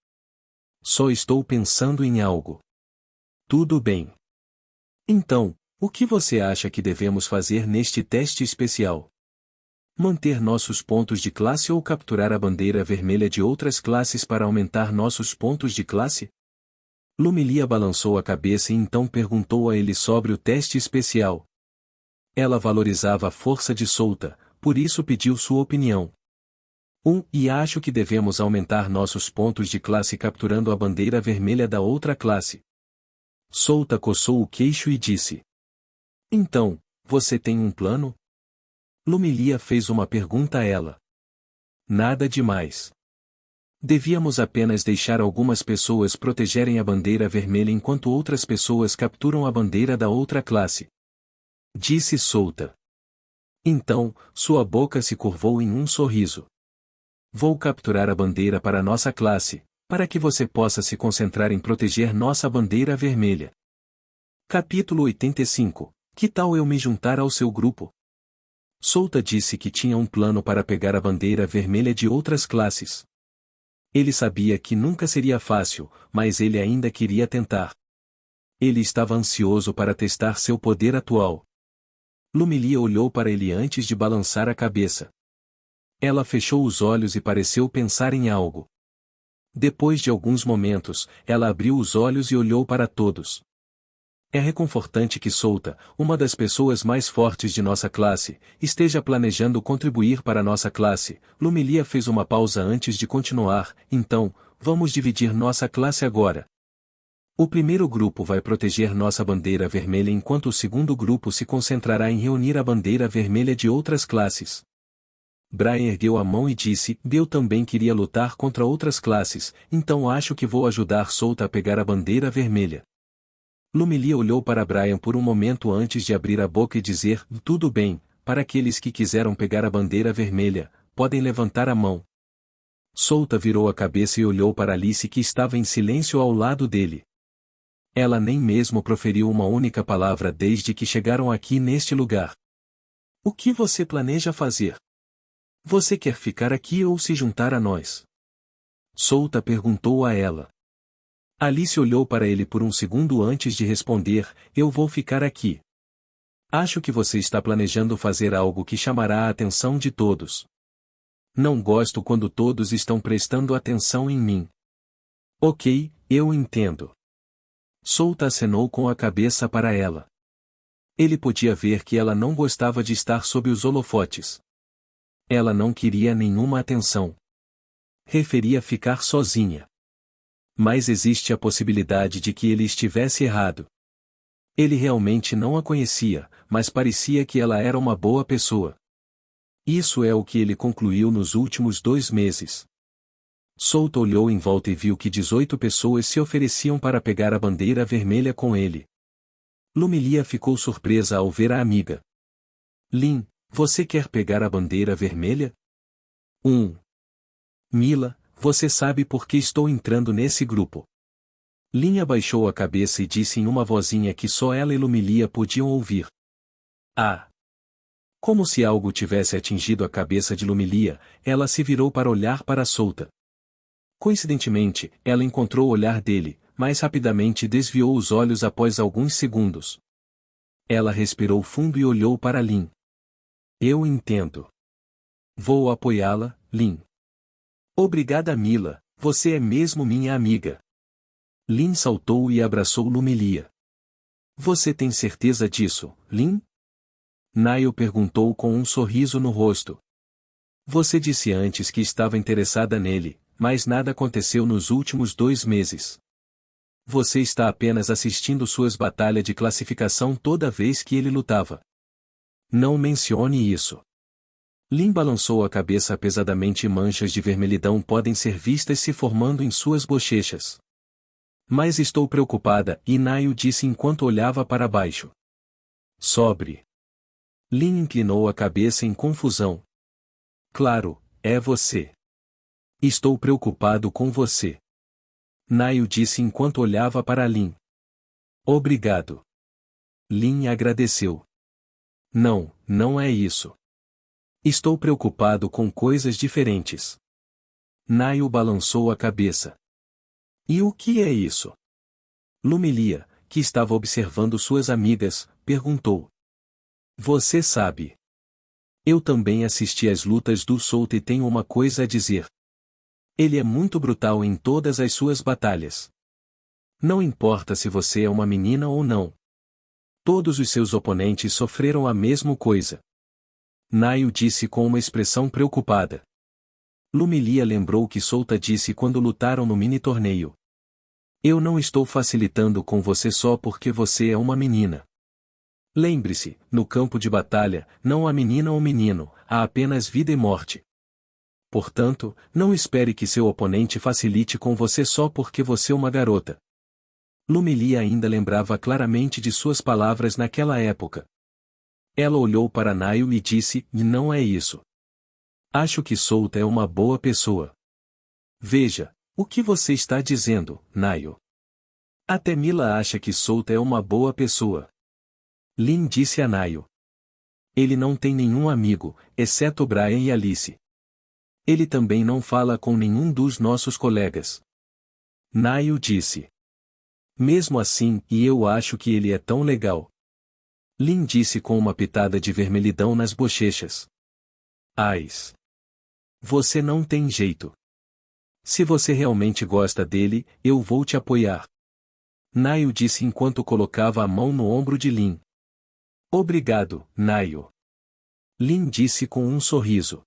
B: Só estou pensando em algo." "Tudo bem. Então, o que você acha que devemos fazer neste teste especial? Manter nossos pontos de classe ou capturar a bandeira vermelha de outras classes para aumentar nossos pontos de classe?" Lumilia balançou a cabeça e então perguntou a ele sobre o teste especial. Ela valorizava a força de Solta, por isso pediu sua opinião. E acho que devemos aumentar nossos pontos de classe capturando a bandeira vermelha da outra classe." Solta coçou o queixo e disse: "Então, você tem um plano?" Lumilia fez uma pergunta a ela. "Nada demais. Devíamos apenas deixar algumas pessoas protegerem a bandeira vermelha enquanto outras pessoas capturam a bandeira da outra classe." Disse Solta. Então, sua boca se curvou em um sorriso. "Vou capturar a bandeira para nossa classe, para que você possa se concentrar em proteger nossa bandeira vermelha." Capítulo 85. Que tal eu me juntar ao seu grupo? Solta disse que tinha um plano para pegar a bandeira vermelha de outras classes. Ele sabia que nunca seria fácil, mas ele ainda queria tentar. Ele estava ansioso para testar seu poder atual. Lumilia olhou para ele antes de balançar a cabeça. Ela fechou os olhos e pareceu pensar em algo. Depois de alguns momentos, ela abriu os olhos e olhou para todos. É reconfortante que Solta, uma das pessoas mais fortes de nossa classe, esteja planejando contribuir para nossa classe. Lumilia fez uma pausa antes de continuar. Então, vamos dividir nossa classe agora. O primeiro grupo vai proteger nossa bandeira vermelha enquanto o segundo grupo se concentrará em reunir a bandeira vermelha de outras classes. Brian ergueu a mão e disse: "Eu também queria lutar contra outras classes, então acho que vou ajudar Solta a pegar a bandeira vermelha." Lumilia olhou para Brian por um momento antes de abrir a boca e dizer: "Tudo bem, para aqueles que quiseram pegar a bandeira vermelha, podem levantar a mão." Solta virou a cabeça e olhou para Alice que estava em silêncio ao lado dele. Ela nem mesmo proferiu uma única palavra desde que chegaram aqui neste lugar. "O que você planeja fazer? Você quer ficar aqui ou se juntar a nós?" Solta perguntou a ela. Alice olhou para ele por um segundo antes de responder: "Eu vou ficar aqui. Acho que você está planejando fazer algo que chamará a atenção de todos. Não gosto quando todos estão prestando atenção em mim." "Ok, eu entendo." Solta acenou com a cabeça para ela. Ele podia ver que ela não gostava de estar sob os holofotes. Ela não queria nenhuma atenção. Preferia ficar sozinha. Mas existe a possibilidade de que ele estivesse errado. Ele realmente não a conhecia, mas parecia que ela era uma boa pessoa. Isso é o que ele concluiu nos últimos 2 meses. Solta olhou em volta e viu que 18 pessoas se ofereciam para pegar a bandeira vermelha com ele. Lumilia ficou surpresa ao ver a amiga. "Lin, você quer pegar a bandeira vermelha?" "Mila, você sabe por que estou entrando nesse grupo." Lin abaixou a cabeça e disse em uma vozinha que só ela e Lumilia podiam ouvir: "Ah!" Como se algo tivesse atingido a cabeça de Lumilia, ela se virou para olhar para Solta. Coincidentemente, ela encontrou o olhar dele, mas rapidamente desviou os olhos após alguns segundos. Ela respirou fundo e olhou para Lin. "Eu entendo. Vou apoiá-la, Lin." "Obrigada, Mila, você é mesmo minha amiga." Lin saltou e abraçou Lumilia. Você tem certeza disso, Lin? Nail perguntou com um sorriso no rosto. Você disse antes que estava interessada nele, mas nada aconteceu nos últimos 2 meses. Você está apenas assistindo suas batalhas de classificação toda vez que ele lutava. Não mencione isso. Lin balançou a cabeça pesadamente e manchas de vermelhidão podem ser vistas se formando em suas bochechas. Mas estou preocupada, e Nail disse enquanto olhava para baixo. Sobre. Lin inclinou a cabeça em confusão. Claro, é você. Estou preocupado com você. Nail disse enquanto olhava para Lin. Obrigado. Lin agradeceu. Não, não é isso. Estou preocupado com coisas diferentes. Nail balançou a cabeça. E o que é isso? Lumilia, que estava observando suas amigas, perguntou. Você sabe. Eu também assisti às lutas do Souta e tenho uma coisa a dizer. Ele é muito brutal em todas as suas batalhas. Não importa se você é uma menina ou não. Todos os seus oponentes sofreram a mesma coisa. Nail disse com uma expressão preocupada. Lumilia lembrou que Souta disse quando lutaram no mini-torneio. Eu não estou facilitando com você só porque você é uma menina. Lembre-se, no campo de batalha, não há menina ou menino, há apenas vida e morte. Portanto, não espere que seu oponente facilite com você só porque você é uma garota. Lumilia ainda lembrava claramente de suas palavras naquela época. Ela olhou para Nail e disse, não é isso. Acho que Souta é uma boa pessoa. Veja, o que você está dizendo, Nail? Até Mila acha que Souta é uma boa pessoa. Lin disse a Nail. Ele não tem nenhum amigo, exceto Brian e Alice. Ele também não fala com nenhum dos nossos colegas. Nail disse. Mesmo assim, e eu acho que ele é tão legal. Lin disse com uma pitada de vermelhidão nas bochechas. Ais. Você não tem jeito. Se você realmente gosta dele, eu vou te apoiar. Nail disse enquanto colocava a mão no ombro de Lin. Obrigado, Nail. Lin disse com um sorriso.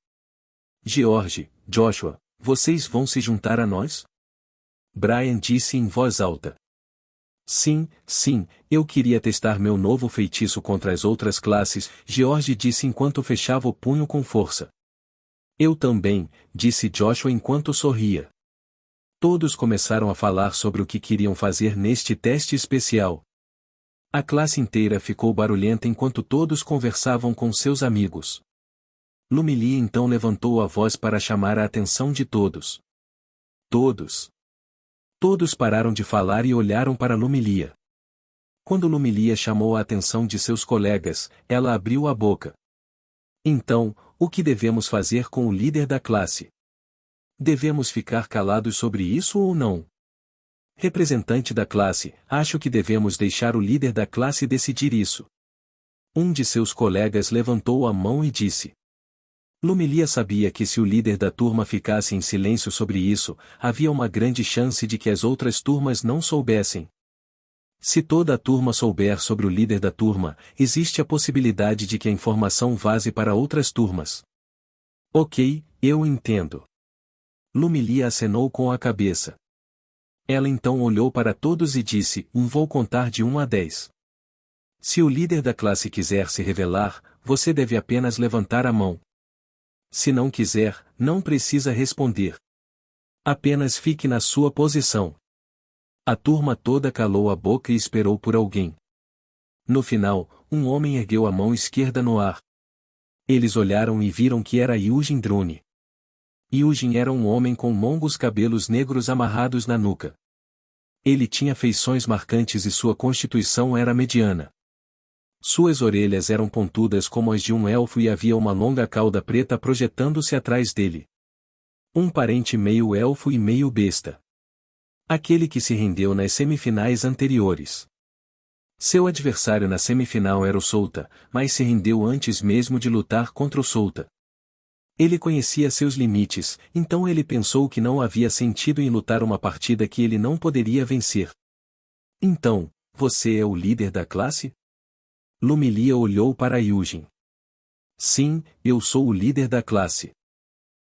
B: George, Joshua, vocês vão se juntar a nós? Brian disse em voz alta. Sim, eu queria testar meu novo feitiço contra as outras classes, George disse enquanto fechava o punho com força. Eu também, disse Joshua enquanto sorria. Todos começaram a falar sobre o que queriam fazer neste teste especial. A classe inteira ficou barulhenta enquanto todos conversavam com seus amigos. Lumilia então levantou a voz para chamar a atenção de todos. Todos pararam de falar e olharam para Lumilia. Quando Lumilia chamou a atenção de seus colegas, ela abriu a boca. Então, o que devemos fazer com o líder da classe? Devemos ficar calados sobre isso ou não? Representante da classe, acho que devemos deixar o líder da classe decidir isso. Um de seus colegas levantou a mão e disse. Lumilia sabia que se o líder da turma ficasse em silêncio sobre isso, havia uma grande chance de que as outras turmas não soubessem. Se toda a turma souber sobre o líder da turma, existe a possibilidade de que a informação vaze para outras turmas. Ok, eu entendo. Lumilia acenou com a cabeça. Ela então olhou para todos e disse, vou contar de 1 a 10. Se o líder da classe quiser se revelar, você deve apenas levantar a mão. Se não quiser, não precisa responder. Apenas fique na sua posição. A turma toda calou a boca e esperou por alguém. No final, um homem ergueu a mão esquerda no ar. Eles olharam e viram que era Eugene Drone. Eugene era um homem com longos cabelos negros amarrados na nuca. Ele tinha feições marcantes e sua constituição era mediana. Suas orelhas eram pontudas como as de um elfo e havia uma longa cauda preta projetando-se atrás dele. Um parente meio elfo e meio besta. Aquele que se rendeu nas semifinais anteriores. Seu adversário na semifinal era o Souta, mas se rendeu antes mesmo de lutar contra o Souta. Ele conhecia seus limites, então ele pensou que não havia sentido em lutar uma partida que ele não poderia vencer. Então, você é o líder da classe? Lumilia olhou para Yujin. Sim, eu sou o líder da classe.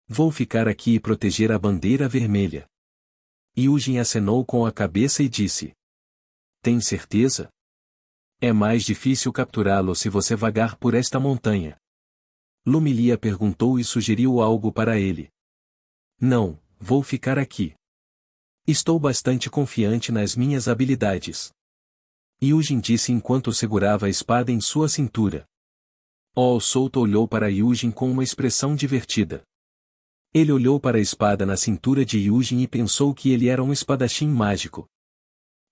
B: Vou ficar aqui e proteger a bandeira vermelha. Yujin acenou com a cabeça e disse. Tem certeza? É mais difícil capturá-lo se você vagar por esta montanha. Lumilia perguntou e sugeriu algo para ele. Não, vou ficar aqui. Estou bastante confiante nas minhas habilidades. Yujin disse enquanto segurava a espada em sua cintura. Souta olhou para Yujin com uma expressão divertida. Ele olhou para a espada na cintura de Yujin e pensou que ele era um espadachim mágico.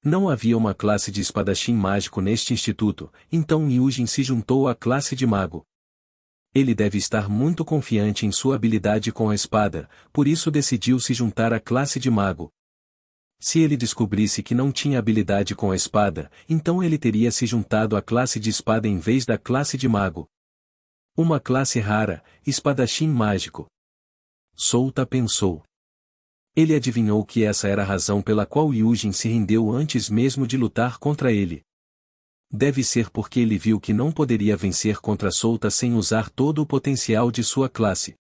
B: Não havia uma classe de espadachim mágico neste instituto, então Yujin se juntou à classe de mago. Ele deve estar muito confiante em sua habilidade com a espada, por isso decidiu se juntar à classe de mago. Se ele descobrisse que não tinha habilidade com a espada, então ele teria se juntado à classe de espada em vez da classe de mago. Uma classe rara, espadachim mágico. Souta pensou. Ele adivinhou que essa era a razão pela qual Yujin se rendeu antes mesmo de lutar contra ele. Deve ser porque ele viu que não poderia vencer contra Souta sem usar todo o potencial de sua classe.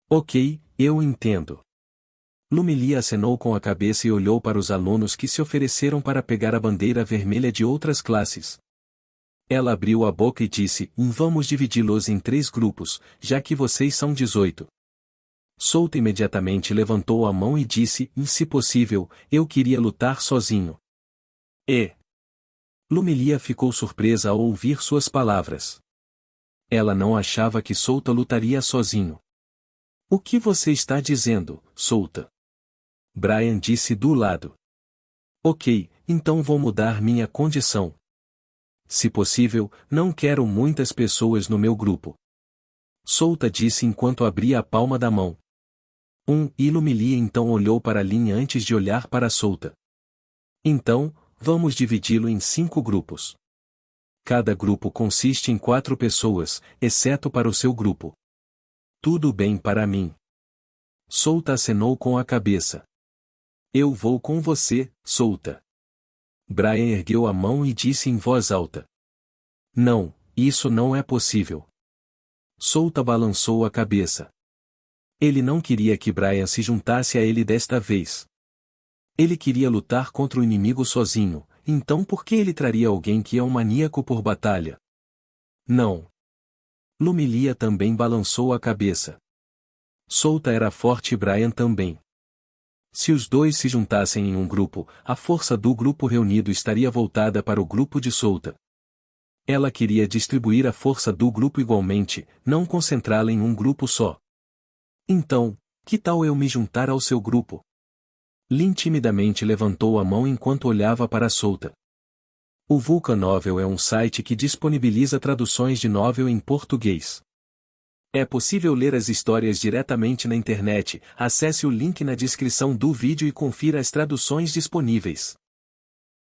B: Ok, eu entendo. Lumilia acenou com a cabeça e olhou para os alunos que se ofereceram para pegar a bandeira vermelha de outras classes. Ela abriu a boca e disse, vamos dividi-los em 3 grupos, já que vocês são 18. Souta imediatamente levantou a mão e disse, se possível, eu queria lutar sozinho. Lumilia ficou surpresa ao ouvir suas palavras. Ela não achava que Souta lutaria sozinho. O que você está dizendo, Souta? Brian disse do lado. Ok, então vou mudar minha condição. Se possível, não quero muitas pessoas no meu grupo. Souta disse enquanto abria a palma da mão. E Lumilia então olhou para Lin antes de olhar para Souta. Então, vamos dividi-lo em 5 grupos. Cada grupo consiste em 4 pessoas, exceto para o seu grupo. Tudo bem para mim. Souta acenou com a cabeça. Eu vou com você, Souta. Brian ergueu a mão e disse em voz alta. Não, isso não é possível. Souta balançou a cabeça. Ele não queria que Brian se juntasse a ele desta vez. Ele queria lutar contra o inimigo sozinho, então por que ele traria alguém que é um maníaco por batalha? Não. Lumilia também balançou a cabeça. Souta era forte e Brian também. Se os dois se juntassem em um grupo, a força do grupo reunido estaria voltada para o grupo de Souta. Ela queria distribuir a força do grupo igualmente, não concentrá-la em um grupo só. Então, que tal eu me juntar ao seu grupo? Lin timidamente levantou a mão enquanto olhava para Souta. O Vulcan Novel é um site que disponibiliza traduções de novel em português. É possível ler as histórias diretamente na internet, acesse o link na descrição do vídeo e confira as traduções disponíveis.